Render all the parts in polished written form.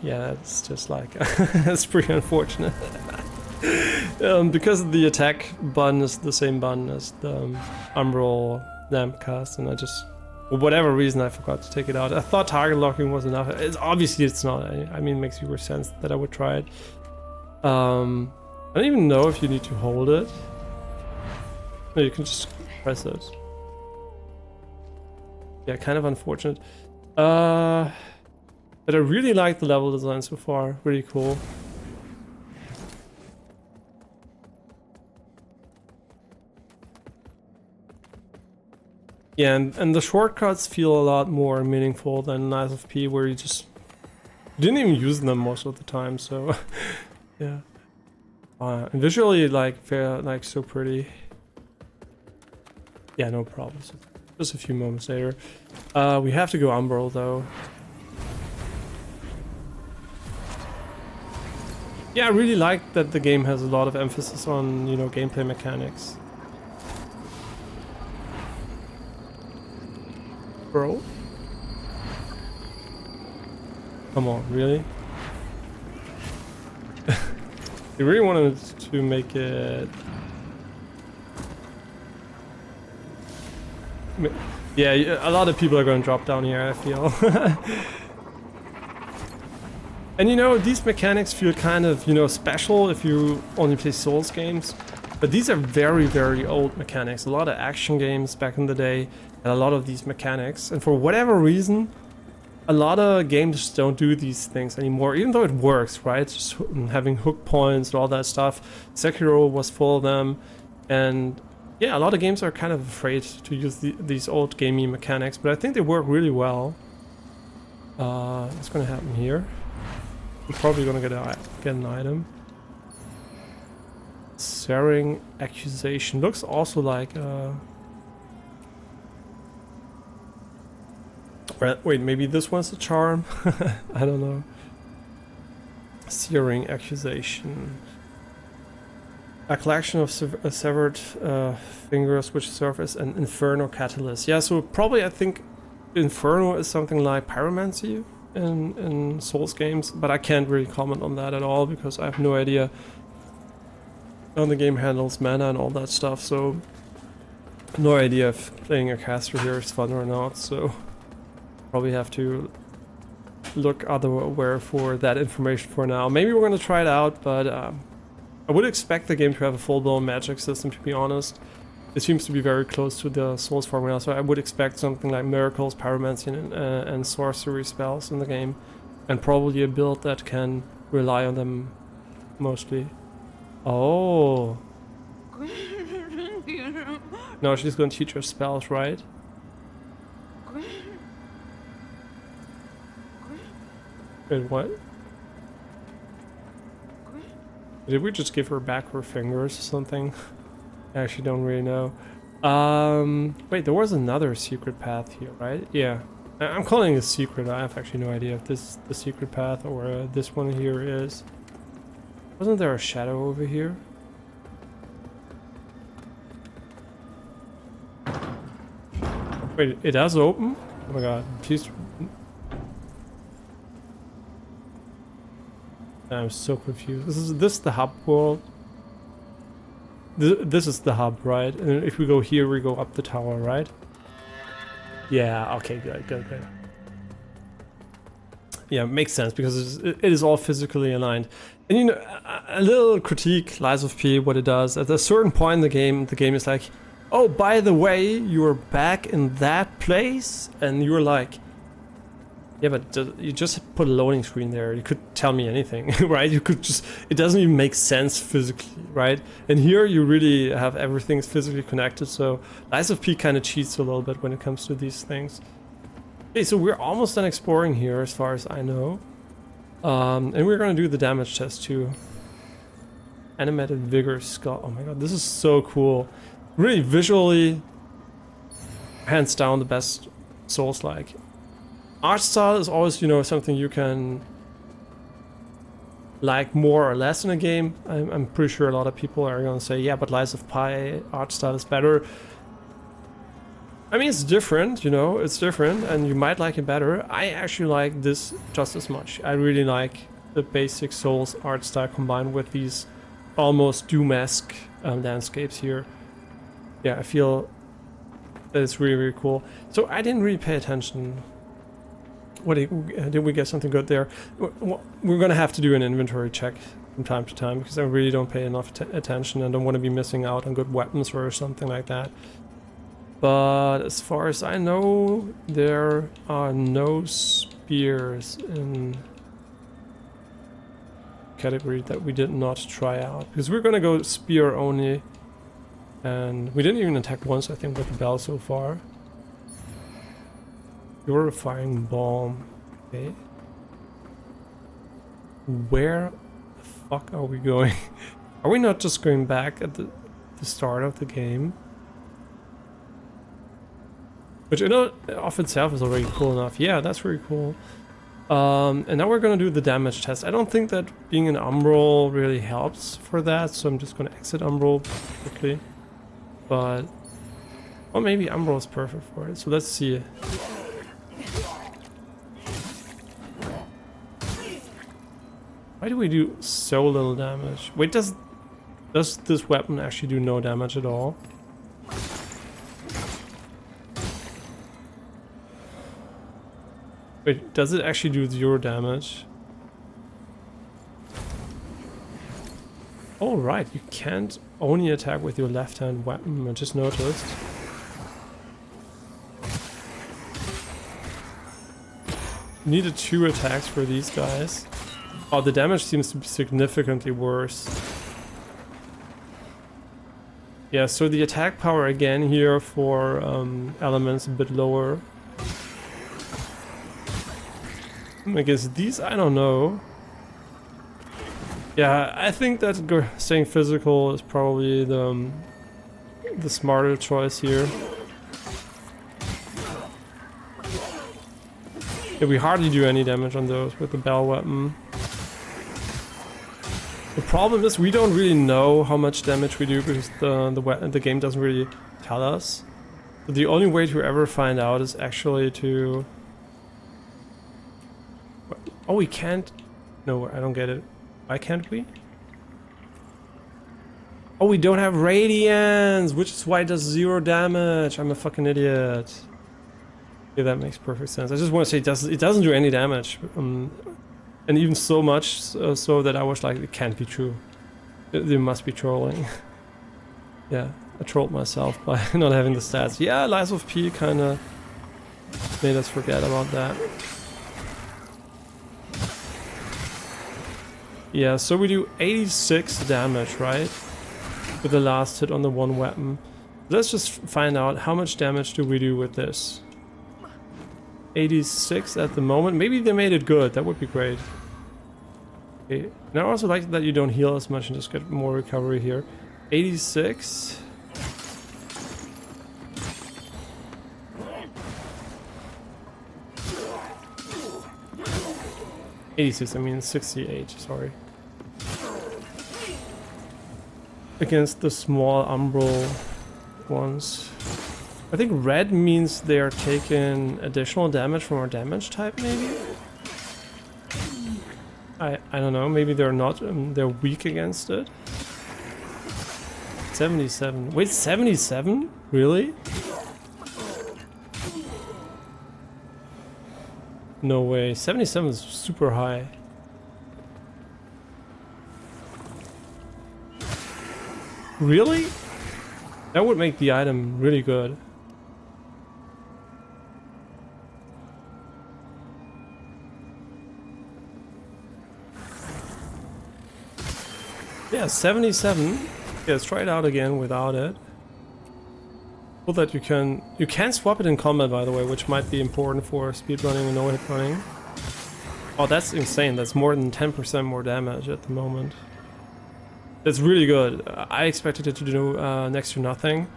Yeah, it's just like it's pretty unfortunate. Because the attack button is the same button as the Umbral lamp cast, and I just, for whatever reason, I forgot to take it out. I thought target locking was enough. Obviously it's not. I mean, it makes fewer sense that I would try it. I don't even know if you need to hold it. No, you can just press it. Yeah, kind of unfortunate. But I really like the level design so far. Really cool. Yeah, and the shortcuts feel a lot more meaningful than Lies of P, where you didn't even use them most of the time. So, yeah. And visually, like, so pretty. Yeah, no problems. Just a few moments later. We have to go Umbral though. Yeah, I really like that the game has a lot of emphasis on, you know, gameplay mechanics. Bro? Come on, really? You really wanted to make it... Yeah, a lot of people are going to drop down here, I feel. And you know, these mechanics feel kind of, you know, special if you only play Souls games. But these are very, very old mechanics. A lot of action games back in the day had a lot of these mechanics. And for whatever reason, a lot of games don't do these things anymore, even though it works, right? Just having hook points and all that stuff. Sekiro was full of them. And yeah, a lot of games are kind of afraid to use these old gamey mechanics, but I think they work really well. What's gonna happen here? I'm probably gonna get an item. Searing Accusation looks also like wait, maybe this one's a charm? I don't know. Searing Accusation. A collection of severed fingers which serve as an Inferno catalyst. Yeah, so probably I think Inferno is something like Pyromancy in Souls games, but I can't really comment on that at all because I have no idea how the game handles mana and all that stuff, so no idea if playing a caster here is fun or not, so probably have to look otherwhere for that information for now. Maybe we're gonna try it out, but I would expect the game to have a full-blown magic system, to be honest. It seems to be very close to the Souls formula, so I would expect something like miracles, pyromancy, and sorcery spells in the game. And probably a build that can rely on them mostly. Oh. No, she's gonna teach her spells, right? Wait, what? Did we just give her back her fingers or something? I actually don't really know. Wait, there was another secret path here, right? Yeah. I'm calling it a secret. I have actually no idea if this is the secret path or this one here is. Wasn't there a shadow over here? Wait, it does open? Oh my god, please. I'm so confused. Is this the hub world? This is the hub, right? And if we go here, we go up the tower, right? Yeah, okay, good. Yeah, makes sense because it is all physically aligned. And you know, a little critique, Lies of P, what it does, at a certain point in the game is like, oh, by the way, you're back in that place, and you're like, yeah, but you just put a loading screen there. You could tell me anything, right? You could just, it doesn't even make sense physically, right? And here you really have everything's physically connected, so Lies of P kind of cheats a little bit when it comes to these things. Okay, so we're almost done exploring here as far as I know. And we're gonna do the damage test too. Animated Vigor Skull. Oh my god, this is so cool. Really visually, hands down the best Souls-like. Art style is always, you know, something you can like more or less in a game. I'm pretty sure a lot of people are gonna say, yeah, but Lies of P art style is better. I mean, it's different, you know, it's different, and you might like it better. I actually like this just as much. I really like the basic Souls art style combined with these almost Doom-esque landscapes here. Yeah, I feel that it's really, really cool. So I didn't really pay attention. What did we get something good there? We're gonna have to do an inventory check from time to time because I really don't pay enough attention and don't want to be missing out on good weapons or something like that. But as far as I know, there are no spears in category that we did not try out. Because we're gonna go spear only. And we didn't even attack once, I think, with the bell so far. Purifying bomb. Okay. Where the fuck are we going? Are we not just going back at the start of the game? Which in of itself is already cool enough. Yeah, that's really cool. And now we're gonna do the damage test. I don't think that being an Umbral really helps for that, so I'm just gonna exit Umbral quickly. But, well, maybe Umbral is perfect for it. So let's see. Why do we do so little damage? Wait, does this weapon actually do no damage at all? Wait, does it actually do 0 damage? Oh right, you can't only attack with your left-hand weapon, I just noticed. Needed 2 attacks for these guys. Oh, the damage seems to be significantly worse. Yeah, so the attack power again here for elements a bit lower. I guess these, I don't know. Yeah, I think that staying physical is probably the smarter choice here. Yeah, we hardly do any damage on those with the bell weapon. The problem is we don't really know how much damage we do because the game doesn't really tell us. So the only way to ever find out is actually to... Oh, we can't... No, I don't get it. Why can't we? Oh, we don't have Radiance, which is why it does 0 damage. I'm a fucking idiot. Yeah, that makes perfect sense. I just want to say it doesn't do any damage. And even so much so that I was like, it can't be true. They must be trolling. Yeah, I trolled myself by not having the stats. Yeah, Lies of P kind of made us forget about that. Yeah, so we do 86 damage, right? With the last hit on the one weapon. Let's just find out how much damage do we do with this. 86 at the moment. Maybe they made it good. That would be great. Okay. And I also like that you don't heal as much and just get more recovery here. 86. I mean 68, sorry. Against the small Umbral ones. I think red means they're taking additional damage from our damage type, maybe? I don't know, maybe they're not, they're weak against it. 77. Wait, 77? Really? No way. 77 is super high. Really? That would make the item really good. Yeah, 77. Yeah, let's try it out again without it. So that you can swap it in combat, by the way, which might be important for speedrunning and no-hit running. Oh, that's insane. That's more than 10% more damage at the moment. That's really good. I expected it to do next to nothing,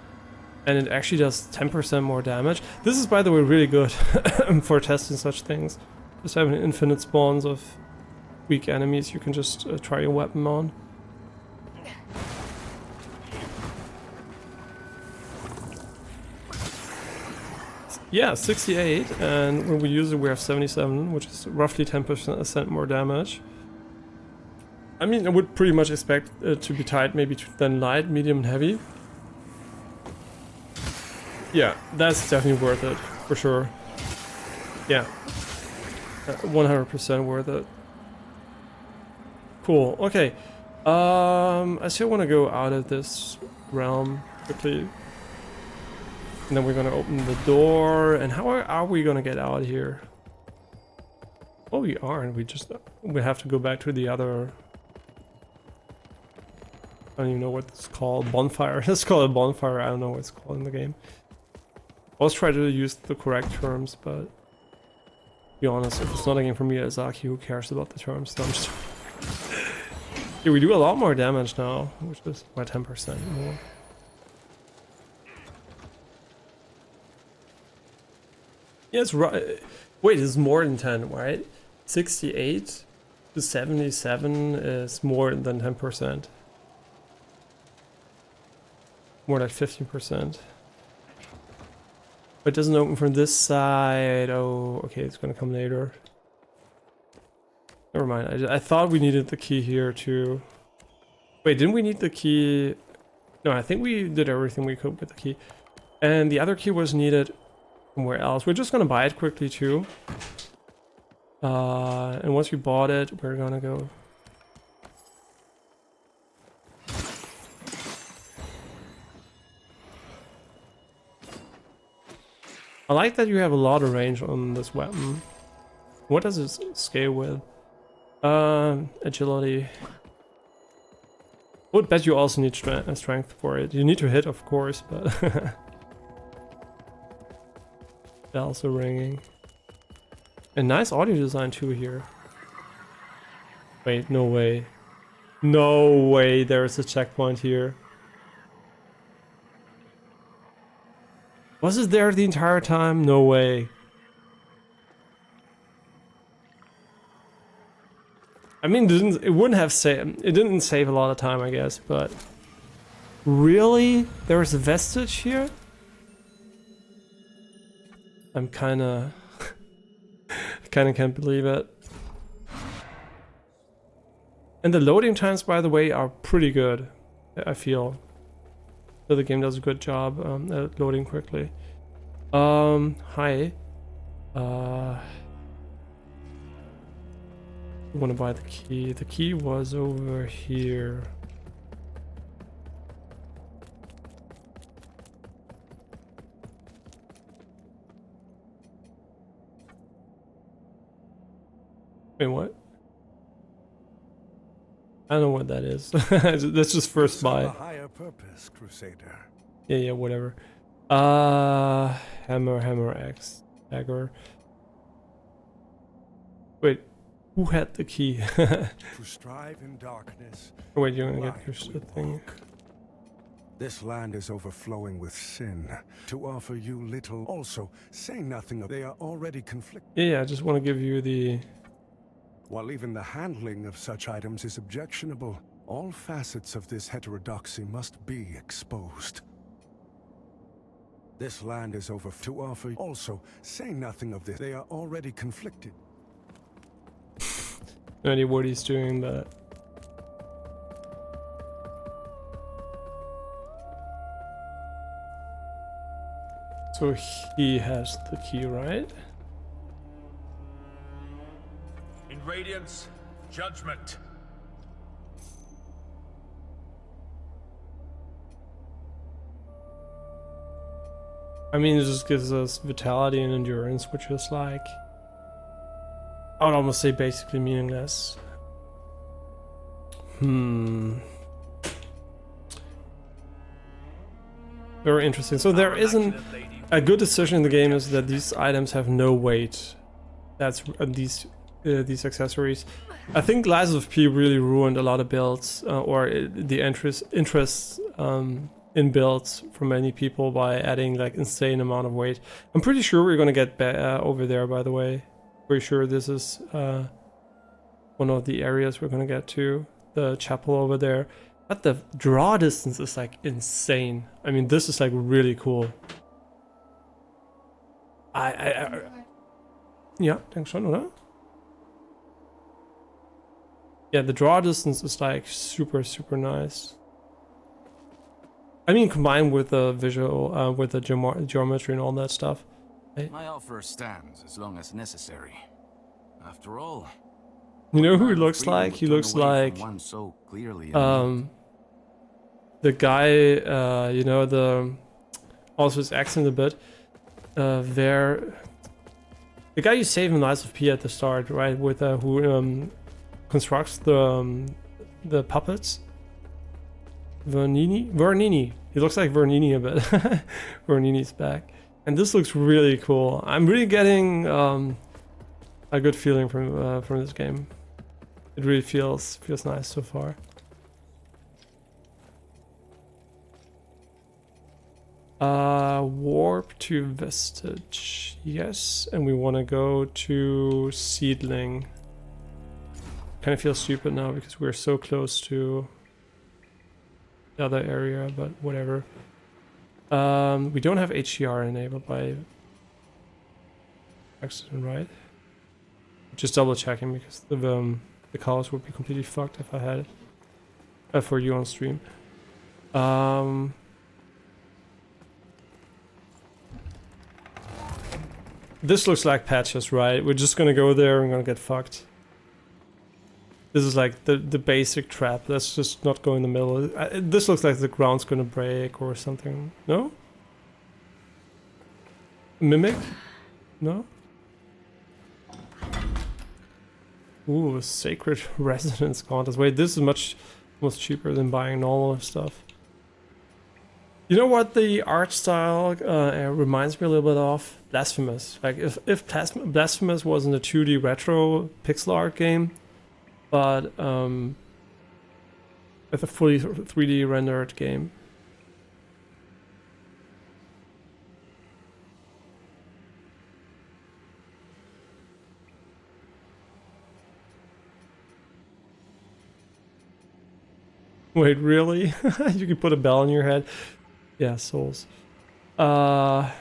and it actually does 10% more damage. This is, by the way, really good for testing such things. Just having infinite spawns of weak enemies you can just try your weapon on. Yeah, 68, and when we use it we have 77, which is roughly 10% more damage. I mean, I would pretty much expect it to be tied maybe then light, medium, and heavy. Yeah, that's definitely worth it, for sure. Yeah, 100% worth it. Cool, okay. I still want to go out of this realm quickly. And then we're gonna open the door. And how are we gonna get out here? Oh, we aren't. We have to go back to the other... I don't even know what it's called. Bonfire. Let's call it bonfire. I don't know what it's called in the game. Always try to use the correct terms, but... to be honest, if it's not a game for Miyazaki, who cares about the terms? So I'm just... yeah, we do a lot more damage now, which is by 10% more. Yeah, it's right. Wait, it's more than 10, right? 68 to 77 is more than 10%. More like 15%. But it doesn't open from this side. Oh, okay, it's gonna come later. Never mind. I thought we needed the key here too. Wait, didn't we need the key? No, I think we did everything we could with the key. And the other key was needed somewhere else. We're just gonna buy it quickly too. And once we bought it, we're gonna go. I like that you have a lot of range on this weapon. What does it scale with? Agility. I would bet you also need strength for it. You need to hit, of course, but... bells are ringing. A nice audio design too here. Wait, no way. No way there is a checkpoint here. Was it there the entire time? No way. I mean, it wouldn't have saved. It didn't save a lot of time, I guess. But really, there is a vestige here. I'm kind of can't believe it. And the loading times, by the way, are pretty good. I feel. So the game does a good job at loading quickly. Hi. I want to buy the key. The key was over here. Wait, what? I don't know what that is. Let's just first buy. A higher purpose, Crusader. Yeah, whatever. Hammer, X, dagger. Wait, who had the key? To strive in darkness. Oh, wait, you're gonna get your shit thing. This land is overflowing with sin. To offer you little. Also, say nothing of. They are already conflicted. Yeah, I just want to give you the. While even the handling of such items is objectionable, all facets of this heterodoxy must be exposed. This land is over to offer. Also, say nothing of this. They are already conflicted. No idea what he's doing, but. So he has the key, right? In Radiance, judgment. I mean, it just gives us vitality and endurance, which is like, I would almost say basically meaningless. Very interesting. So there isn't a good decision in the game is that these items have no weight. That's these accessories. I think Lies of P really ruined a lot of builds or the interest in builds for many people by adding like insane amount of weight. I'm pretty sure we're gonna get over there, by the way. Pretty sure this is one of the areas we're gonna get to, the chapel over there. But the draw distance is like insane. I mean, this is like really cool. Ja, denk schon, oder? Yeah, the draw distance is like super, super nice. I mean, combined with the visual, with the geometry and all that stuff. My offer stands as long as necessary. After all, You know who he man of looks freedom like? would He turn looks away from like one so clearly in the guy, you know, the also his accent a bit. The guy you save in Lies of P at the start, right? With who constructs the puppets. Vernini. He looks like Vernini a bit. Vernini's back, and this looks really cool. I'm really getting a good feeling from this game. It really feels nice so far. Warp to Vestige, yes, and we want to go to Seedling. Kind of feel stupid now because we're so close to the other area, but whatever. We don't have HDR enabled by accident, right? Just double checking because the colors would be completely fucked if I had it for you on stream. This looks like patches, right? We're just gonna go there and gonna get fucked. This is like the basic trap. Let's just not go in the middle. This looks like the ground's gonna break or something. No? Mimic? No? Ooh, Sacred Resonance Contest. Wait, this is much cheaper than buying normal stuff. You know what the art style reminds me a little bit of? Blasphemous. Like if Blasphemous wasn't a 2D retro pixel art game, but with a fully 3D rendered game. Wait, really? You can put a bell in your head? Yeah, souls. Yeah,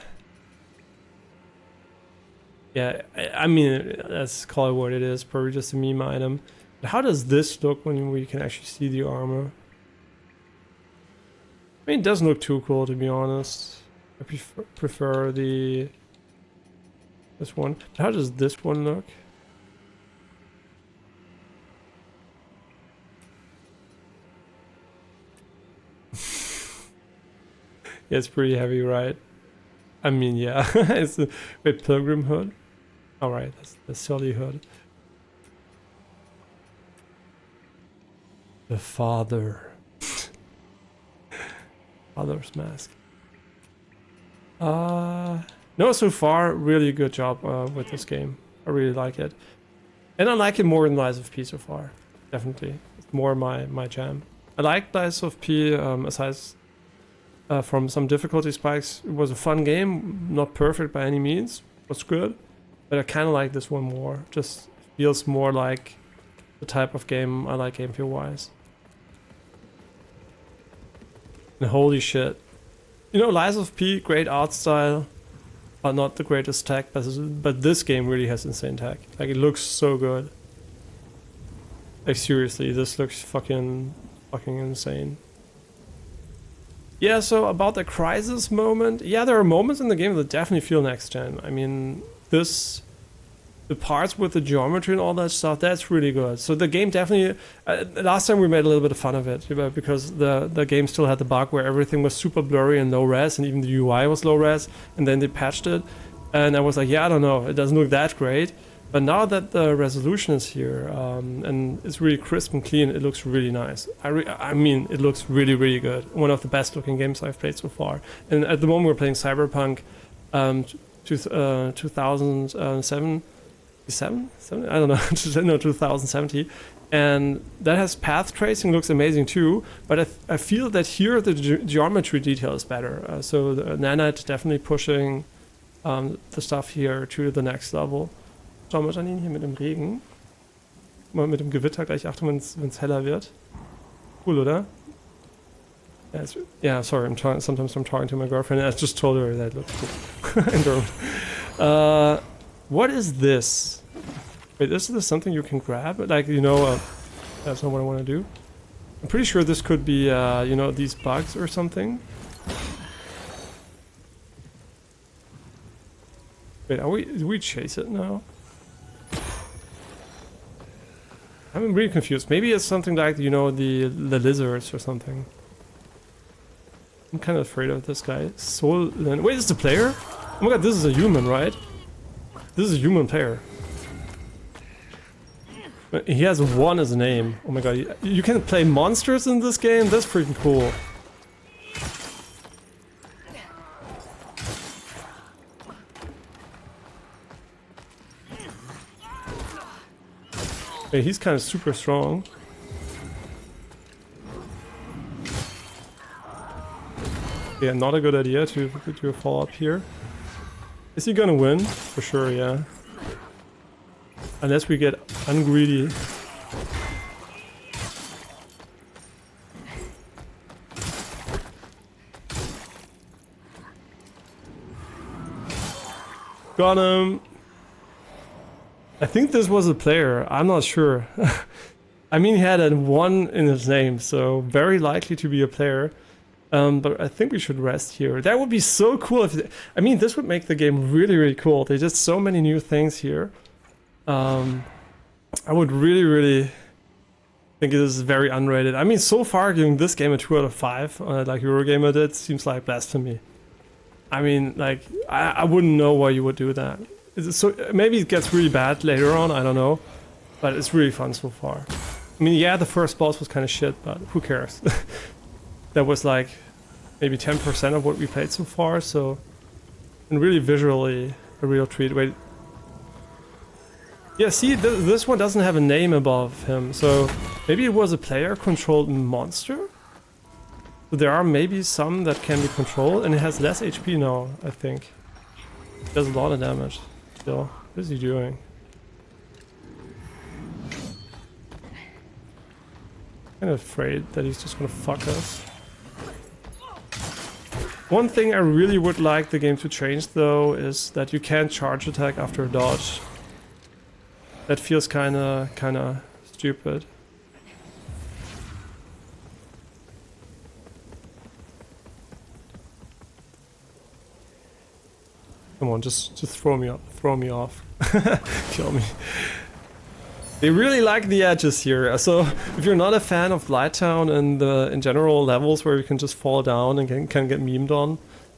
I mean, let's call it what it is, probably just a meme item. But how does this look when we can actually see the armor? I mean, it doesn't look too cool, to be honest. I prefer this one. But how does this one look? Yeah, it's pretty heavy, right? I mean, yeah. It's a wait, Pilgrim hood. All right, that's the Sully hood. The father. Father's mask. No, so far, really good job with this game. I really like it. And I like it more than Lies of P so far. Definitely. It's more my jam. I like Lies of P aside from some difficulty spikes. It was a fun game. Not perfect by any means. It was good. But I kind of like this one more. Just feels more like the type of game I like game feel-wise. And holy shit. You know, Lies of P, great art style, but not the greatest tech. But this game really has insane tech. Like, it looks so good. Like, seriously, this looks fucking insane. Yeah, so about the Crysis moment. Yeah, there are moments in the game that definitely feel next gen. I mean, the parts with the geometry and all that stuff, that's really good. So the game definitely, last time we made a little bit of fun of it, because the game still had the bug where everything was super blurry and low res, and even the UI was low res, and then they patched it. And I was like, yeah, I don't know, it doesn't look that great. But now that the resolution is here, and it's really crisp and clean, it looks really nice. I mean, it looks really, really good. One of the best looking games I've played so far. And at the moment we're playing Cyberpunk 2007? I don't know, no, 2070. And that has path tracing, looks amazing too. But I feel that here the geometry detail is better. So the Nanite definitely pushing the stuff here to the next level. Schauen wir Janine hier mit dem Regen. Mal mit dem Gewitter gleich. Achtung, wenn es heller wird. Cool, oder? Yeah, sorry, sometimes I'm talking to my girlfriend and I just told her that it looks cool. What is this? Wait, is this something you can grab? Like, you know, that's not what I want to do. I'm pretty sure this could be, you know, these bugs or something. Wait, do we chase it now? I'm really confused. Maybe it's something like, you know, the lizards or something. I'm kind of afraid of this guy. Wait, is the player? Oh my god, this is a human, right? This is a human player. He has 1 as a name. Oh my god, you can play monsters in this game? That's freaking cool. Hey, he's kind of super strong. Yeah, not a good idea to do a follow-up here. Is he gonna win? For sure, yeah. Unless we get ungreedy. Got him! I think this was a player, I'm not sure. I mean, he had a 1 in his name, so very likely to be a player. But I think we should rest here. That would be so cool if... I mean, this would make the game really, really cool. There's just so many new things here. I would really, really think it is very underrated. I mean, so far, giving this game a 2 out of 5, like Eurogamer did, seems like blasphemy. I mean, like, I wouldn't know why you would do that. So maybe it gets really bad later on, I don't know. But it's really fun so far. I mean, yeah, the first boss was kind of shit, but who cares? That was like maybe 10% of what we played so far, so... And really visually, a real treat. Wait. Yeah, see, this one doesn't have a name above him, so... Maybe it was a player-controlled monster? So there are maybe some that can be controlled, and it has less HP now, I think. It does a lot of damage. Still, what is he doing? Kind of afraid that he's just gonna fuck us. One thing I really would like the game to change though is that you can't charge attack after a dodge. That feels kinda stupid. Come on, just throw me off. Kill me. They really like the edges here. So if you're not a fan of Blighttown and the in general levels where you can just fall down and can get memed on,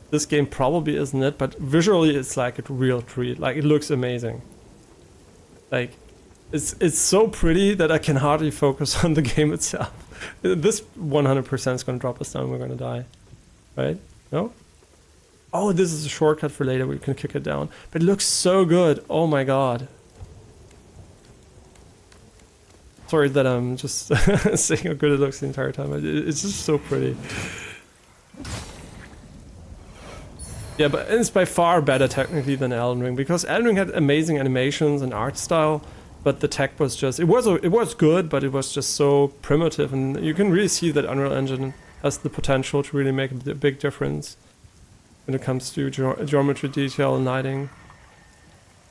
this game probably isn't it. But visually, it's like a real treat. Like, it looks amazing. Like, it's so pretty that I can hardly focus on the game itself. This 100% is gonna drop us down. We're gonna die, right? No. Oh, this is a shortcut for later where you can kick it down. But it looks so good. Oh my god. Sorry that I'm just saying how good it looks the entire time. It's just so pretty. Yeah, but it's by far better technically than Elden Ring, because Elden Ring had amazing animations and art style, but the tech was just... It was good, but it was just so primitive, and you can really see that Unreal Engine has the potential to really make a big difference when it comes to geometry detail and lighting.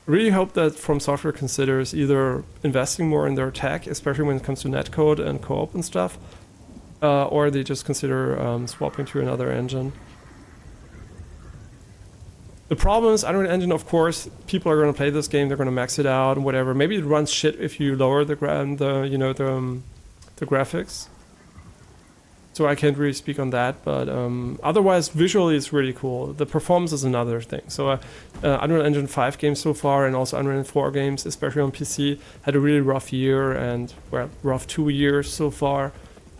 Really hope that From Software considers either investing more in their tech, especially when it comes to netcode and co-op and stuff, or they just consider swapping to another engine. The problem is Unreal Engine, of course, people are going to play this game, they're going to max it out and whatever. Maybe it runs shit if you lower the graphics. So I can't really speak on that, but otherwise visually it's really cool. The performance is another thing. So Unreal Engine 5 games so far, and also Unreal Engine 4 games, especially on PC, had a really rough year, and well, rough 2 years so far.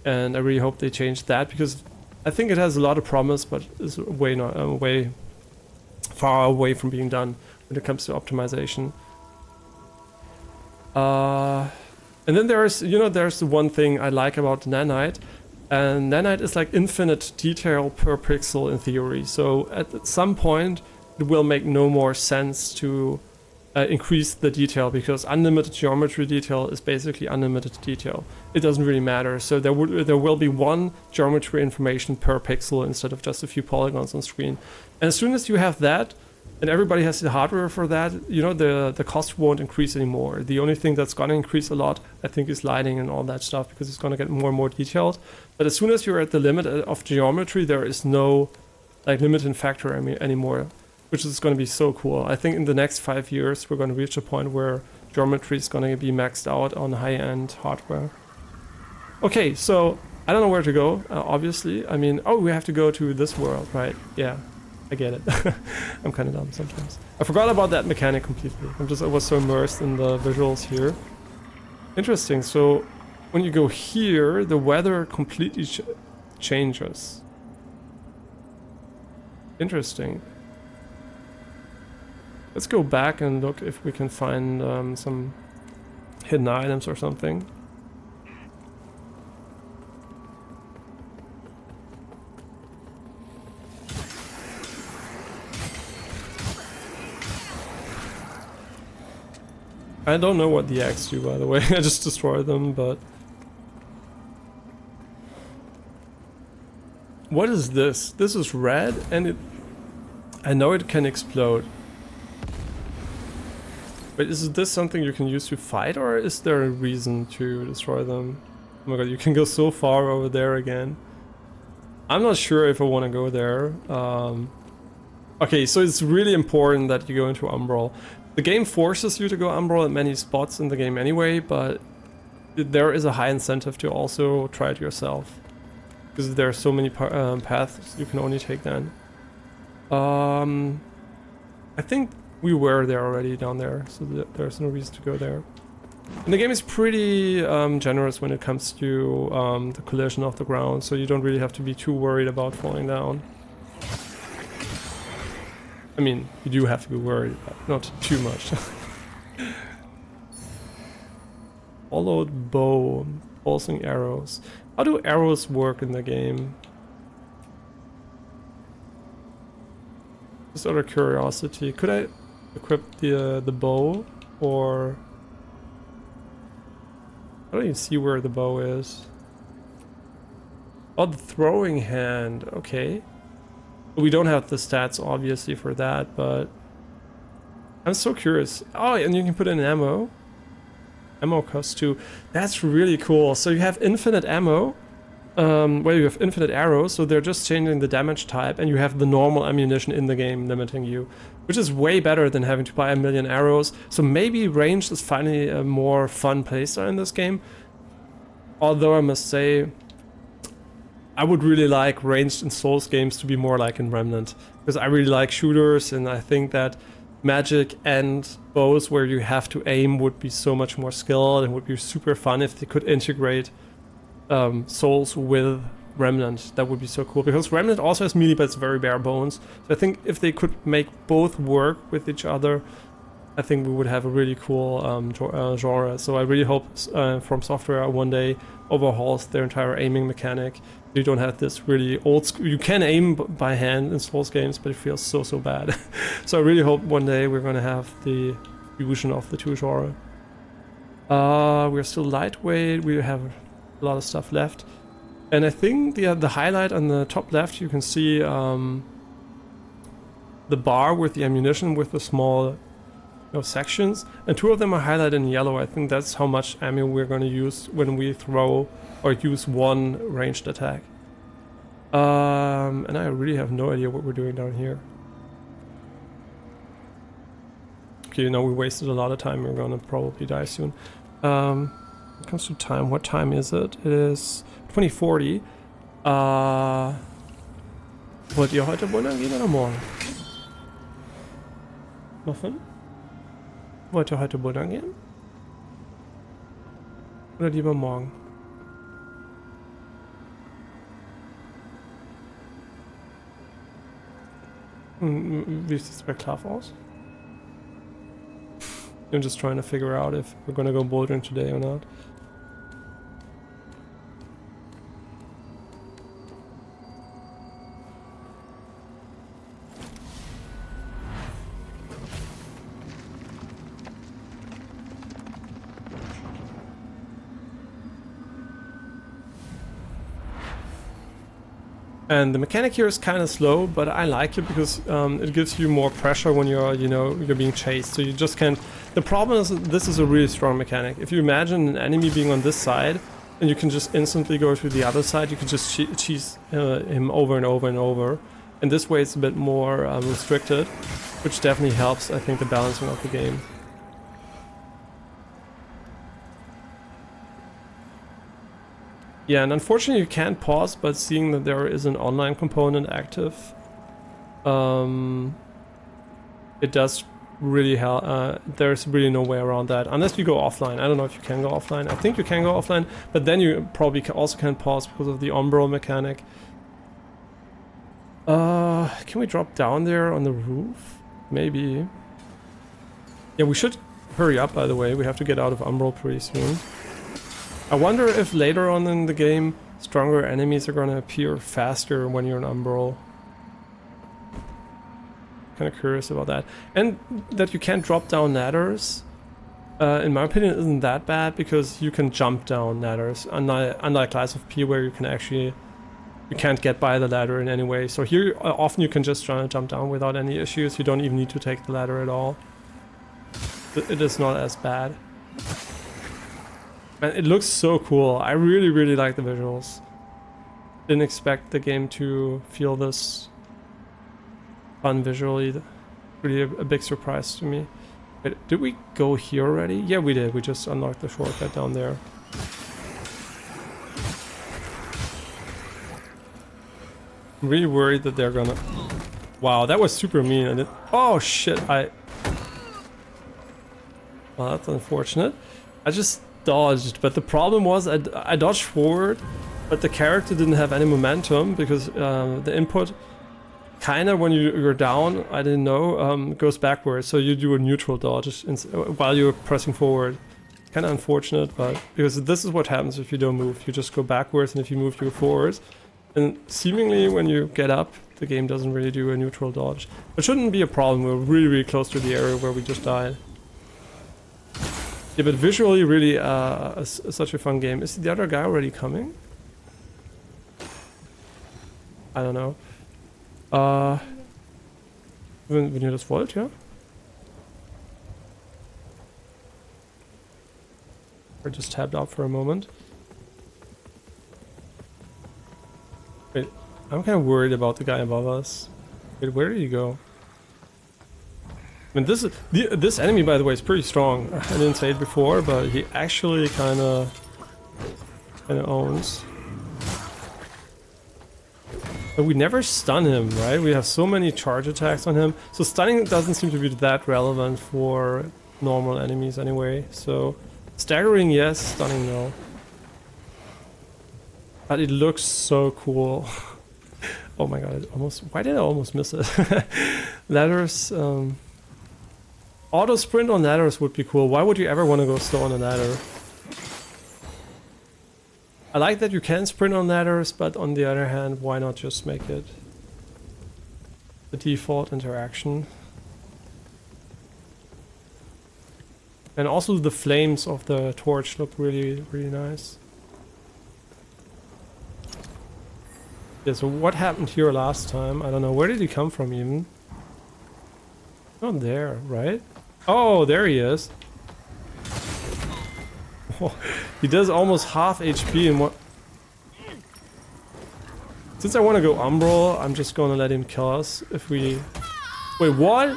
And I really hope they change that, because I think it has a lot of promise, but is way far away from being done when it comes to optimization. And then there's the one thing I like about Nanite. And Nanite is like infinite detail per pixel in theory. So at some point, it will make no more sense to increase the detail, because unlimited geometry detail is basically unlimited detail. It doesn't really matter. So there will be one geometry information per pixel instead of just a few polygons on screen. And as soon as you have that, and everybody has the hardware for that, you know, the cost won't increase anymore. The only thing that's gonna increase a lot, I think, is lighting and all that stuff, because it's gonna get more and more detailed. But as soon as you're at the limit of geometry, there is no like limiting factor anymore, which is gonna be so cool. I think in the next 5 years, we're gonna reach a point where geometry is gonna be maxed out on high-end hardware. Okay, so I don't know where to go, obviously. I mean, oh, we have to go to this world, right? Yeah. I get it. I'm kind of dumb sometimes. I forgot about that mechanic completely. I was so immersed in the visuals here. Interesting. So when you go here, the weather completely changes. Interesting. Let's go back and look if we can find some hidden items or something. I don't know what the Axe do, by the way. I just destroyed them, but... What is this? This is red, and it... I know it can explode. But is this something you can use to fight, or is there a reason to destroy them? Oh my god, you can go so far over there again. I'm not sure if I want to go there. Okay, so it's really important that you go into Umbral. The game forces you to go Umbral at many spots in the game anyway, but there is a high incentive to also try it yourself, because there are so many paths you can only take then. I think we were there already down there, so there's no reason to go there. And the game is pretty generous when it comes to the collision of the ground, so you don't really have to be too worried about falling down. I mean, you do have to be worried, but not too much. Followed bow, pulsing arrows. How do arrows work in the game? Just out of curiosity, could I equip the bow, or I don't even see where the bow is. Oh, the throwing hand. Okay. We don't have the stats, obviously, for that, but I'm so curious. Oh, and you can put in ammo. Ammo cost 2. That's really cool. So you have infinite ammo. Well, you have infinite arrows, so they're just changing the damage type, and you have the normal ammunition in the game limiting you, which is way better than having to buy a million arrows. So maybe ranged is finally a more fun playstyle in this game. Although I must say, I would really like ranged in Souls games to be more like in Remnant, because I really like shooters, and I think that magic and bows where you have to aim would be so much more skilled, and would be super fun if they could integrate Souls with Remnant. That would be so cool, because Remnant also has melee, but it's very bare bones. So I think if they could make both work with each other, I think we would have a really cool genre. So I really hope From Software one day overhauls their entire aiming mechanic. You don't have this really old school. You can aim by hand in Souls games, but it feels so bad. So I really hope one day we're gonna have the fusion of the two genres. We're still lightweight. We have a lot of stuff left, and I think the highlight on the top left, you can see the bar with the ammunition with the small sections, and 2 of them are highlighted in yellow. I think that's how much ammo we're going to use when we throw or use one ranged attack. And I really have no idea what we're doing down here. Okay, now we wasted a lot of time. We're gonna probably die soon. When it comes to time, what time is it? It is 2040. Wollt ihr heute wandern gehen oder morgen? Muffin? Wollt ihr heute wandern gehen? Oder lieber morgen? Wie sieht es bei Klav aus? I'm just trying to figure out if we're gonna go bouldering today or not. And the mechanic here is kind of slow, but I like it because it gives you more pressure when you're, you know, you're being chased. So you just can't... The problem is that this is a really strong mechanic. If you imagine an enemy being on this side, and you can just instantly go to the other side, you can just cheese him over and over and over. And this way it's a bit more restricted, which definitely helps, I think, the balancing of the game. Yeah, and unfortunately you can't pause, but seeing that there is an online component active, it does really help. There's really no way around that, unless you go offline. I don't know if you can go offline. I think you can go offline, but then you probably also can't pause because of the umbral mechanic. Can we drop down there on the roof? Maybe. Yeah, we should hurry up, by the way. We have to get out of umbral pretty soon. I wonder if later on in the game, stronger enemies are gonna appear faster when you're in umbral. Kind of curious about that. And that you can't drop down ladders, in my opinion, isn't that bad, because you can jump down ladders, unlike Lies of P, where you can actually... You can't get by the ladder in any way. So here, often you can just try to jump down without any issues. You don't even need to take the ladder at all. It is not as bad. Man, it looks so cool. I really, really like the visuals. Didn't expect the game to feel this fun visually. Really a big surprise to me. Wait, did we go here already? Yeah, we did. We just unlocked the shortcut down there. I'm really worried that they're gonna... Wow, that was super mean. Oh shit, well, that's unfortunate. I just dodged, but the problem was I dodged forward, but the character didn't have any momentum because the input kinda when you're down, I didn't know, goes backwards. So you do a neutral dodge while you're pressing forward. Kinda unfortunate, but because this is what happens if you don't move. You just go backwards, and if you move, you go forwards. And seemingly when you get up, the game doesn't really do a neutral dodge. It shouldn't be a problem. We're really, really close to the area where we just died. Yeah, but visually, really such a fun game. Is the other guy already coming? I don't know. Wenn ihr das wollt, ja? Or just tabbed out for a moment. Wait, I'm kind of worried about the guy above us. Wait, where did he go? I mean, this enemy, by the way, is pretty strong. I didn't say it before, but he actually kind of owns. But we never stun him, right? We have so many charge attacks on him. So stunning doesn't seem to be that relevant for normal enemies anyway. So staggering, yes. Stunning, no. But it looks so cool. Oh my god, why did I almost miss it? Ladders, auto sprint on ladders would be cool. Why would you ever want to go slow on a ladder? I like that you can sprint on ladders, but on the other hand, why not just make it the default interaction? And also the flames of the torch look really, really nice. Yeah, so what happened here last time? I don't know. Where did he come from even? Not there, right? Oh, there he is. Oh, he does almost half HP in what... Since I want to go umbral, I'm just going to let him kill us if we... Wait, what?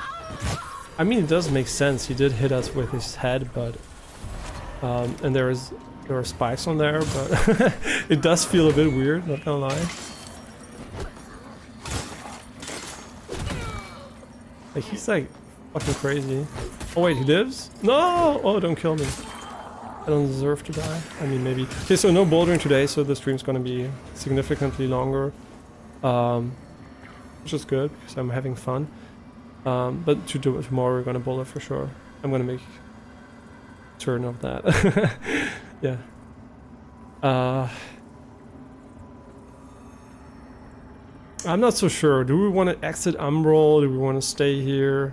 I mean, it does make sense. He did hit us with his head, but... and there are spikes on there, but it does feel a bit weird, not gonna lie. Like, he's like fucking crazy. Oh wait, he lives? No! Oh, don't kill me. I don't deserve to die. I mean, maybe. Okay, so no bouldering today, so the stream's gonna be significantly longer. Which is good, because I'm having fun. But tomorrow we're gonna boulder for sure. I'm gonna make a turn of that. Yeah. I'm not so sure. Do we want to exit umbral? Do we want to stay here?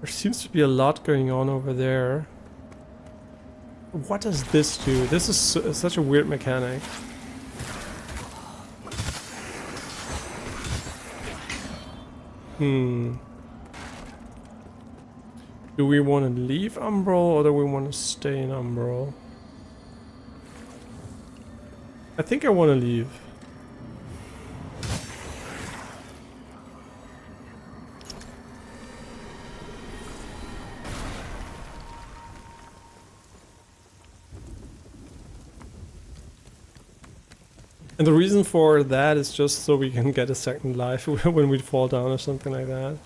There seems to be a lot going on over there. What does this do? This is such a weird mechanic. Do we want to leave Umbral or do we want to stay in Umbral? I think I want to leave. And the reason for that is just so we can get a second life when we fall down or something like that.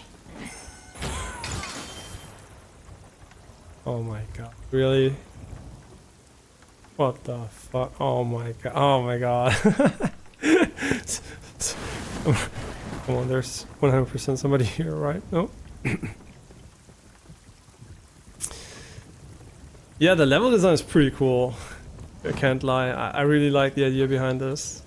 Oh my god, really? What the fuck? Oh my god, oh my god. Come on, there's 100% somebody here, right? No? Yeah, the level design is pretty cool. I can't lie, I really like the idea behind this.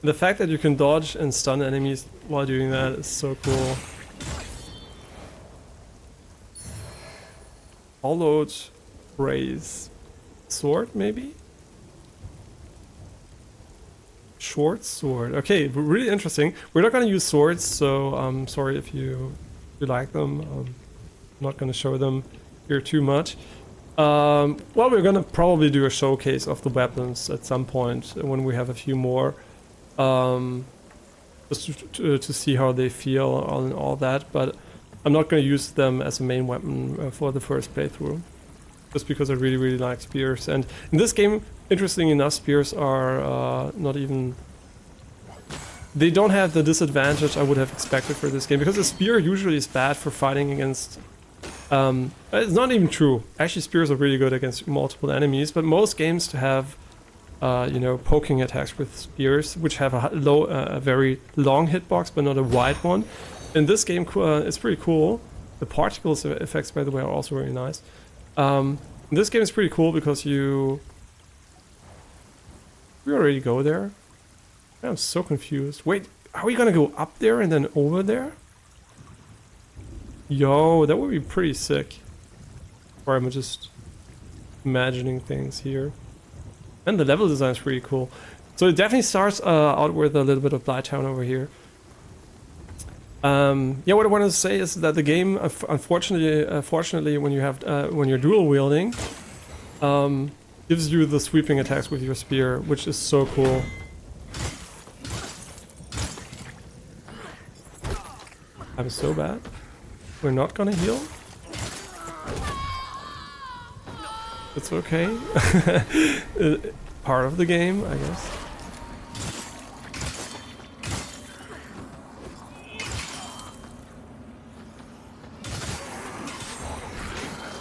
The fact that you can dodge and stun enemies while doing that is so cool. Hollowed raise sword, maybe? Short sword. Okay, really interesting. We're not going to use swords, so I'm sorry if you like them. I'm not going to show them here too much. Well, we're going to probably do a showcase of the weapons at some point when we have a few more. Just to see how they feel and all that, but I'm not going to use them as a main weapon for the first playthrough, just because I really like spears. And in this game, interestingly enough, spears are not even... They don't have the disadvantage I would have expected for this game, because a spear usually is bad for fighting against... it's not even true. Actually, spears are really good against multiple enemies, but most games to have you know, poking attacks with spears, which have a very long hitbox, but not a wide one. In this game, it's pretty cool. The particles effects, by the way, are also very nice. In this game, it's pretty cool because we already go there? I'm so confused. Wait, are we gonna go up there and then over there? Yo, that would be pretty sick. Or I'm just imagining things here. And the level design is pretty cool. So it definitely starts out with a little bit of Blighttown over here. Yeah, what I wanted to say is that the game, unfortunately, when you have when you're dual wielding, gives you the sweeping attacks with your spear, which is so cool. I'm so bad. We're not gonna heal. It's okay. Part of the game, I guess.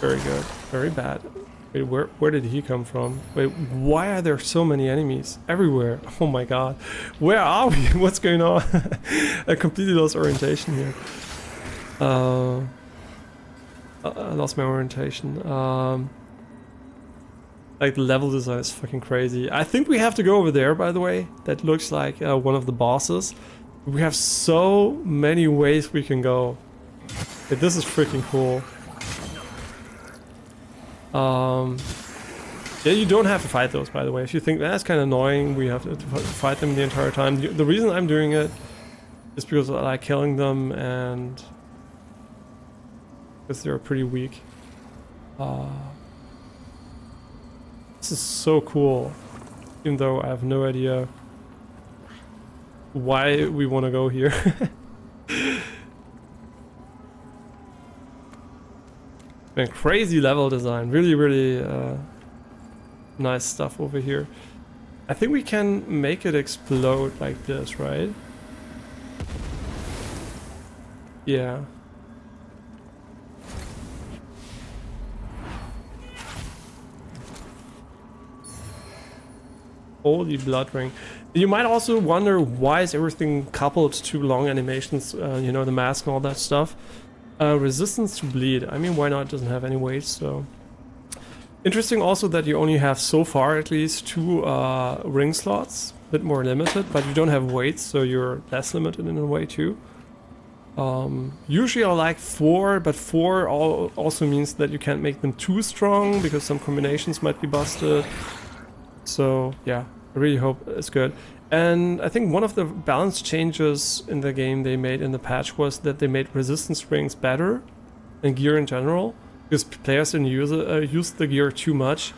Very good. Very bad. Wait, where did he come from? Wait, why are there so many enemies everywhere? Oh my god. Where are we? What's going on? I completely lost orientation here. I lost my orientation. Like, the level design is fucking crazy. I think we have to go over there, by the way. That looks like one of the bosses. We have so many ways we can go. Okay, this is freaking cool. Yeah, you don't have to fight those, by the way. If you think that's kind of annoying, we have to fight them the entire time. The reason I'm doing it is because I like killing them and because they're pretty weak. This is so cool, even though I have no idea why we want to go here. Man, crazy level design, really nice stuff over here. I think we can make it explode like this, right? Yeah. Holy blood ring. You might also wonder, why is everything coupled to long animations, you know, the mask and all that stuff. Resistance to bleed. I mean, why not? It doesn't have any weight, so... Interesting also that you only have, so far at least, 2 ring slots. A bit more limited, but you don't have weights, so you're less limited in a way too. Usually I like 4, but 4 also means that you can't make them too strong, because some combinations might be busted. So yeah, I really hope it's good. And I think one of the balance changes in the game they made in the patch was that they made resistance rings better and gear in general, because players didn't use the gear too much.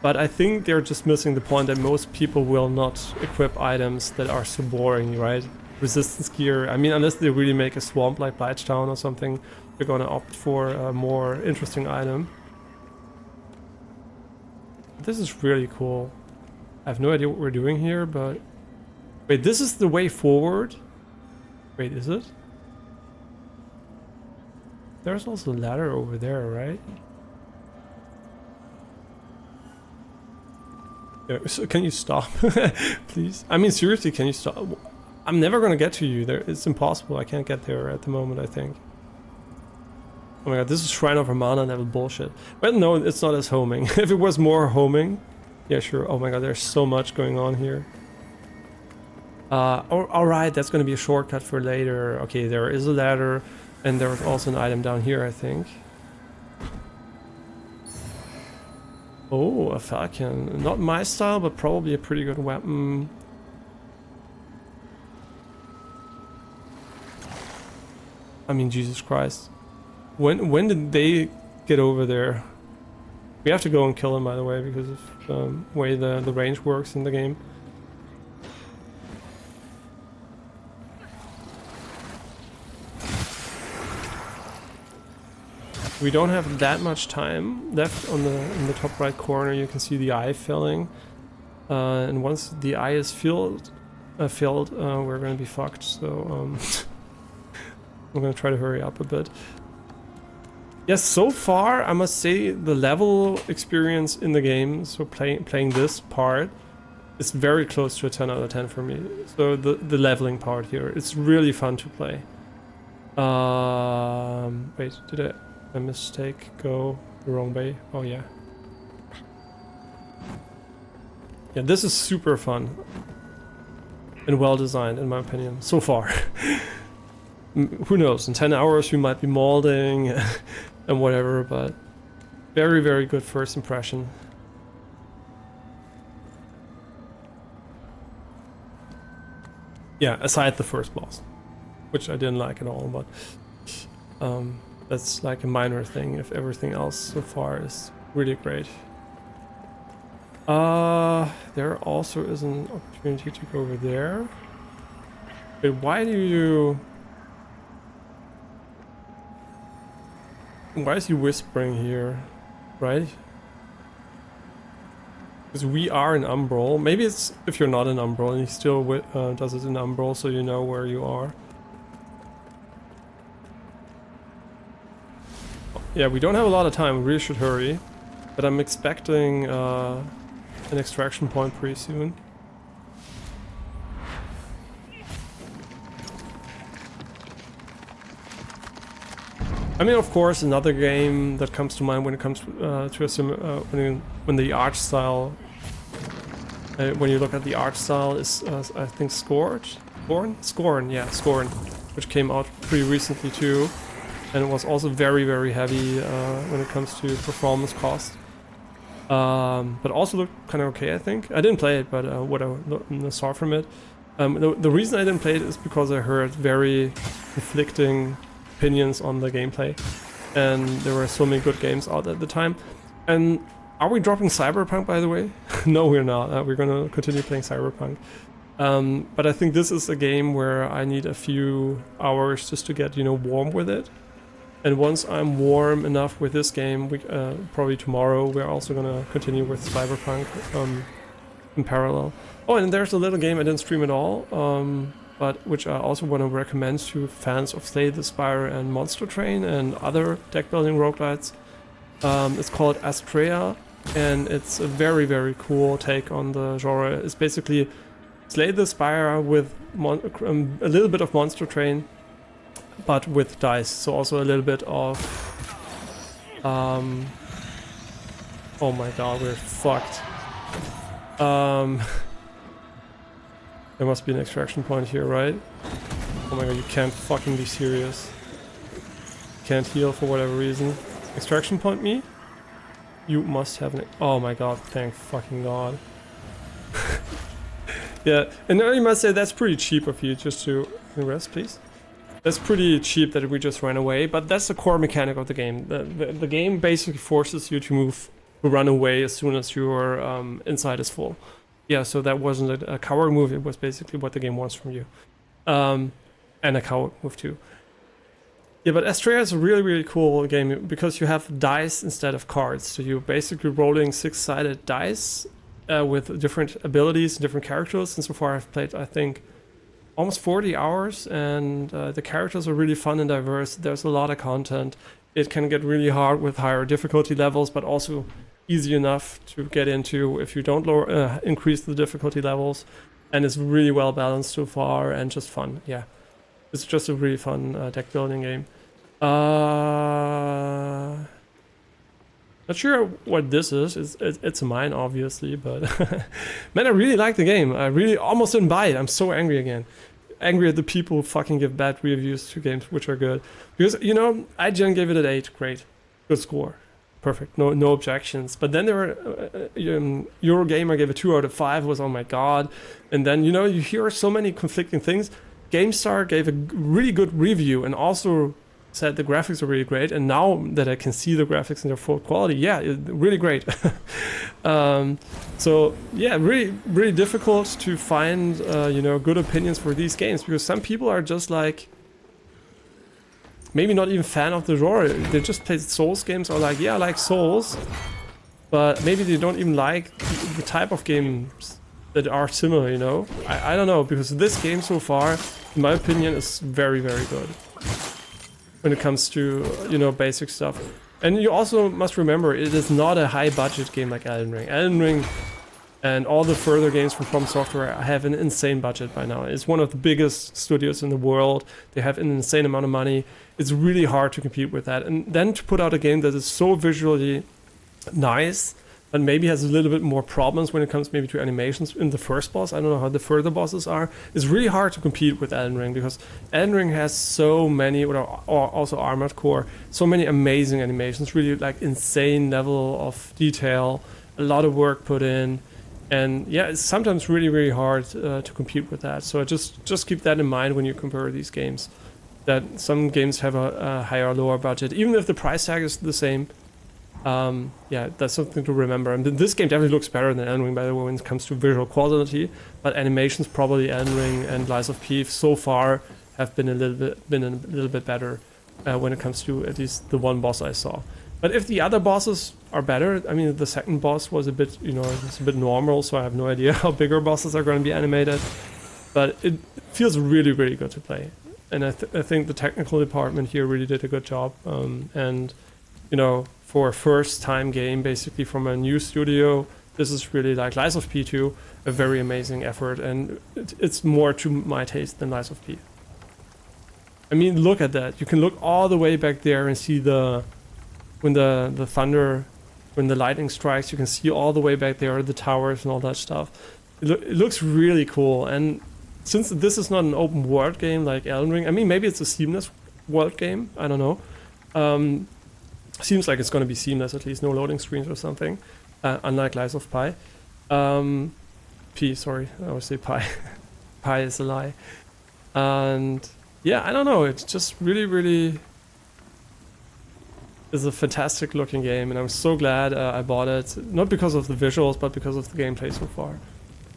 But I think they're just missing the point that most people will not equip items that are so boring, right? Resistance gear, I mean, unless they really make a swamp like Blighttown or something, they're gonna opt for a more interesting item. This is really cool. I have no idea what we're doing here, but... Wait, this is the way forward? Wait, is it? There's also a ladder over there, right? Yeah, so can you stop? Please? I mean, seriously, can you stop? I'm never gonna get to you there. It's impossible. I can't get there at the moment, I think. Oh my god, this is Shrine of Ramana level bullshit. But no, it's not as homing. If it was more homing, yeah, sure. Oh my god, there's so much going on here. Alright, that's gonna be a shortcut for later. Okay, there is a ladder, and there's also an item down here, I think. Oh, a falcon. Not my style, but probably a pretty good weapon. I mean, Jesus Christ. When did they get over there? We have to go and kill him, by the way, because of the way the range works in the game. We don't have that much time left on in the top right corner. You can see the eye filling, and once the eye is filled, we're gonna be fucked. So I'm gonna try to hurry up a bit. Yes, so far I must say the level experience in the game, so playing this part, is very close to a 10 out of 10 for me. So the leveling part here, it's really fun to play. Wait, did a mistake go the wrong way? Oh yeah. Yeah, this is super fun and well designed in my opinion, so far. Who knows, in 10 hours we might be molding and whatever, but very, very good first impression. Yeah, aside the first boss, which I didn't like at all, but that's like a minor thing if everything else so far is really great. There also is an opportunity to go over there. Wait, why is he whispering here, right? Because we are in Umbral. Maybe it's if you're not in Umbral and he still does it in Umbral, so you know where you are. Yeah, we don't have a lot of time. We really should hurry. But I'm expecting an extraction point pretty soon. I mean, of course, another game that comes to mind when it comes to a when the art style, when you look at the art style, is I think Scorn, yeah, Scorn, which came out pretty recently too, and it was also very, very heavy when it comes to performance cost, but also looked kind of okay. I think I didn't play it, but what I saw from it, the reason I didn't play it is because I heard very conflicting opinions on the gameplay, and there were so many good games out at the time. And are we dropping Cyberpunk, by the way? No, we're not. We're gonna continue playing Cyberpunk, but I think this is a game where I need a few hours just to get, you know, warm with it. And once I'm warm enough with this game, probably tomorrow we're also gonna continue with Cyberpunk in parallel. Oh, and there's a little game I didn't stream at all, but which I also want to recommend to fans of Slay the Spire and Monster Train and other deck building roguelites. It's called Astrea, and it's a very, very cool take on the genre. It's basically Slay the Spire with a little bit of Monster Train, but with dice. So also a little bit of... oh my god, we're fucked. There must be an extraction point here, right? Oh my god, you can't fucking be serious. Can't heal for whatever reason. Extraction point me? You must have an... Oh my god, thank fucking god. Yeah, and I must say that's pretty cheap of you just to rest, please. That's pretty cheap that we just ran away, but that's the core mechanic of the game. The game basically forces you to run away as soon as your inside is full. Yeah, so that wasn't a coward move, it was basically what the game wants from you. And a coward move too. Yeah, but Astrea is a really, really cool game because you have dice instead of cards. So you're basically rolling 6-sided dice with different abilities and different characters. And so far I've played, I think, almost 40 hours, and the characters are really fun and diverse. There's a lot of content. It can get really hard with higher difficulty levels, but also easy enough to get into if you don't increase the difficulty levels. And it's really well balanced so far and just fun. Yeah, it's just a really fun deck building game. Not sure what this is. It's mine, obviously, but man, I really like the game. I really almost didn't buy it. I'm so angry again. Angry at the people who fucking give bad reviews to games which are good. Because, you know, IGN gave it an 8. Great. Good score. Perfect. No objections. But then there were... Eurogamer gave it 2 out of 5. It was, oh my god. And then, you know, you hear so many conflicting things. GameStar gave a really good review and also said the graphics are really great, and now that I can see the graphics in their full quality, yeah, really great. So yeah, really difficult to find you know, good opinions for these games, because some people are just like maybe not even fan of the genre. They just play Souls games, or like, yeah, I like Souls, but maybe they don't even like the type of games that are similar, you know. I don't know, because this game so far, in my opinion, is very, very good when it comes to, you know, basic stuff. And you also must remember, it is not a high budget game like Elden Ring. Elden Ring and all the further games from Software have an insane budget by now. It's one of the biggest studios in the world. They have an insane amount of money. It's really hard to compete with that. And then to put out a game that is so visually nice, but maybe has a little bit more problems when it comes maybe to animations in the first boss. I don't know how the further bosses are. It's really hard to compete with Elden Ring, because Elden Ring has so many, or also Armored Core, so many amazing animations, really like insane level of detail, a lot of work put in. And yeah, it's sometimes really, really hard to compete with that. So just keep that in mind when you compare these games, that some games have a higher or lower budget, even if the price tag is the same. Yeah, that's something to remember. And this game definitely looks better than Elden Ring, by the way, when it comes to visual quality. But animations, probably Elden Ring and Lies of P so far have been a little bit better when it comes to at least the one boss I saw. But if the other bosses are better, I mean, the second boss was a bit, you know, it's a bit normal, so I have no idea how bigger bosses are going to be animated. But it feels really, really good to play. And I think the technical department here really did a good job. And, you know, for a first-time game, basically from a new studio, this is really, like Lies of P2, a very amazing effort, and it's more to my taste than Lies of P. I mean, look at that. You can look all the way back there and see when the thunder, when the lightning strikes, you can see all the way back there the towers and all that stuff. It looks really cool, and since this is not an open world game like Elden Ring, I mean, maybe it's a seamless world game, I don't know. Seems like it's going to be seamless, at least no loading screens or something, unlike Lies of Pi. P, sorry, I always say Pi. Pi is a lie. And yeah, I don't know, it's just really, really is a fantastic looking game, and I'm so glad I bought it, not because of the visuals, but because of the gameplay so far.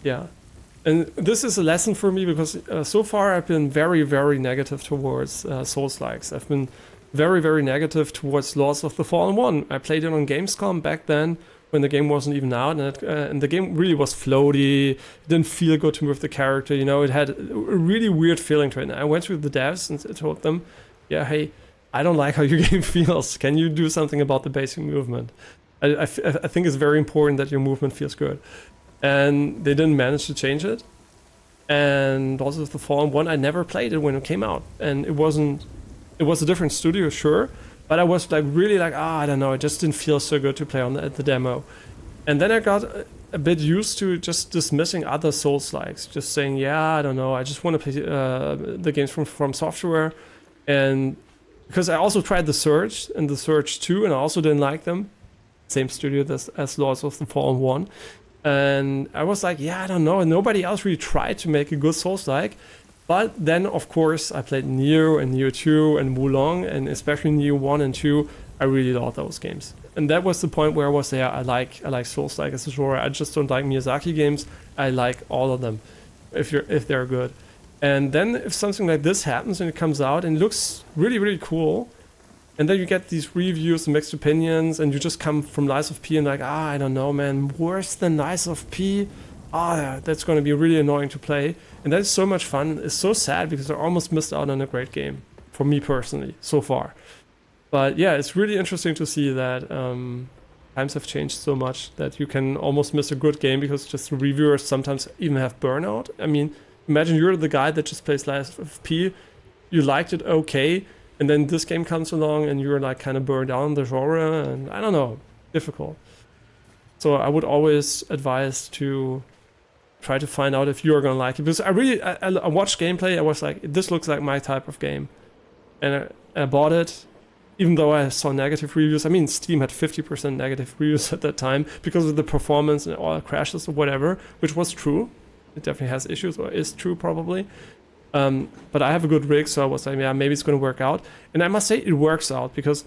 Yeah. And this is a lesson for me, because so far I've been very, very negative towards Souls-likes. I've been very, very negative towards Lords of the Fallen 1. I played it on Gamescom back then, when the game wasn't even out, and the game really was floaty. It didn't feel good to move the character, you know, it had a really weird feeling to it. And I went to the devs and told them, yeah, hey, I don't like how your game feels. Can you do something about the basic movement? I think it's very important that your movement feels good. And they didn't manage to change it. And Lords of the Fallen 1, I never played it when it came out. And it was a different studio, sure, but I was like really like, I don't know, it just didn't feel so good to play on the demo. And then I got a bit used to just dismissing other Souls-likes, just saying, yeah, I don't know, I just want to play the games from Software. And because I also tried The Surge and The Surge 2, and I also didn't like them. Same studio as Lords of the Fallen 1. And I was like, yeah, I don't know. Nobody else really tried to make a good Souls-like. But then, of course, I played Neo and Neo 2 and Wulong, and especially Neo 1 and 2. I really loved those games. And that was the point where I was there. I like Souls-like as a genre. I just don't like Miyazaki games. I like all of them if they're good. And then if something like this happens and it comes out and it looks really, really cool, and then you get these reviews and mixed opinions, and you just come from Lies of P and like, I don't know, man, worse than Lies of P? That's going to be really annoying to play. And that is so much fun. It's so sad because I almost missed out on a great game, for me personally, so far. But yeah, it's really interesting to see that times have changed so much that you can almost miss a good game because just reviewers sometimes even have burnout. I mean, imagine you're the guy that just plays Lies of P, you liked it okay, and then this game comes along and you're like kind of burned down the genre, and I don't know, difficult. So I would always advise to try to find out if you're gonna like it, because I watched gameplay, I was like, this looks like my type of game, and I bought it, even though I saw negative reviews. I mean, Steam had 50% negative reviews at that time because of the performance and all crashes or whatever, which was true. It definitely has issues, or is true probably. But I have a good rig, so I was like, yeah, maybe it's going to work out. And I must say it works out, because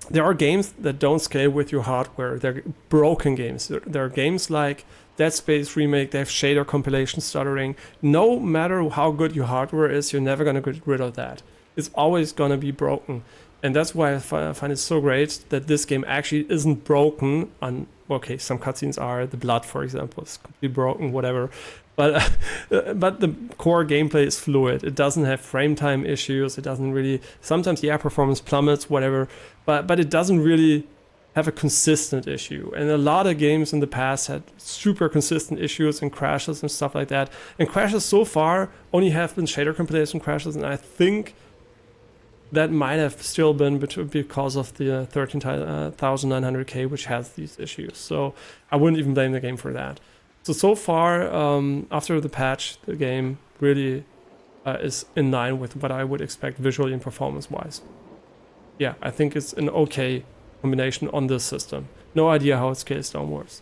there are games that don't scale with your hardware. They're broken games. There are games like Dead Space Remake, they have shader compilation stuttering. No matter how good your hardware is, you're never going to get rid of that. It's always going to be broken. And that's why I find it so great that this game actually isn't broken on, okay, some cutscenes are, the blood, for example, is completely broken, whatever. But the core gameplay is fluid. It doesn't have frame time issues. It doesn't really, sometimes, yeah, performance plummets, whatever. But it doesn't really have a consistent issue. And a lot of games in the past had super consistent issues and crashes and stuff like that. And crashes so far only have been shader compilation crashes, and I think that might have still been because of the 13,900K, which has these issues. So I wouldn't even blame the game for that. So far, after the patch, the game really is in line with what I would expect visually and performance-wise. Yeah, I think it's an okay combination on this system. No idea how it scales downwards.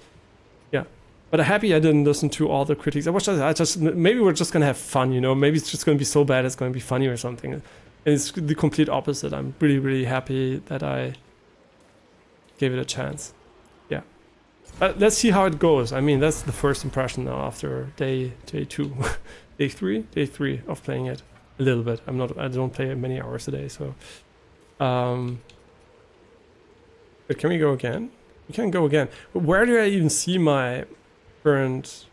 Yeah, but I'm happy I didn't listen to all the critics. I just maybe we're just gonna have fun, you know? Maybe it's just gonna be so bad it's gonna be funny or something. And it's the complete opposite. I'm really, really happy that I gave it a chance. Yeah. Let's see how it goes. I mean, that's the first impression now after day 2. Day 3 of playing it a little bit. I don't play it many hours a day, so. But can we go again? We can go again. But where do I even see my current?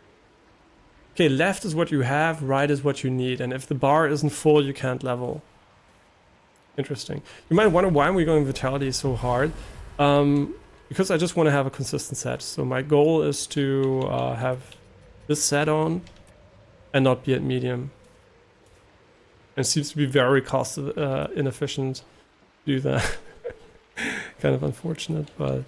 Okay, left is what you have, right is what you need. And if the bar isn't full, you can't level. Interesting. You might wonder why am we going Vitality so hard? Because I just want to have a consistent set. So my goal is to have this set on and not be at medium. And it seems to be very cost inefficient to do that. Kind of unfortunate, but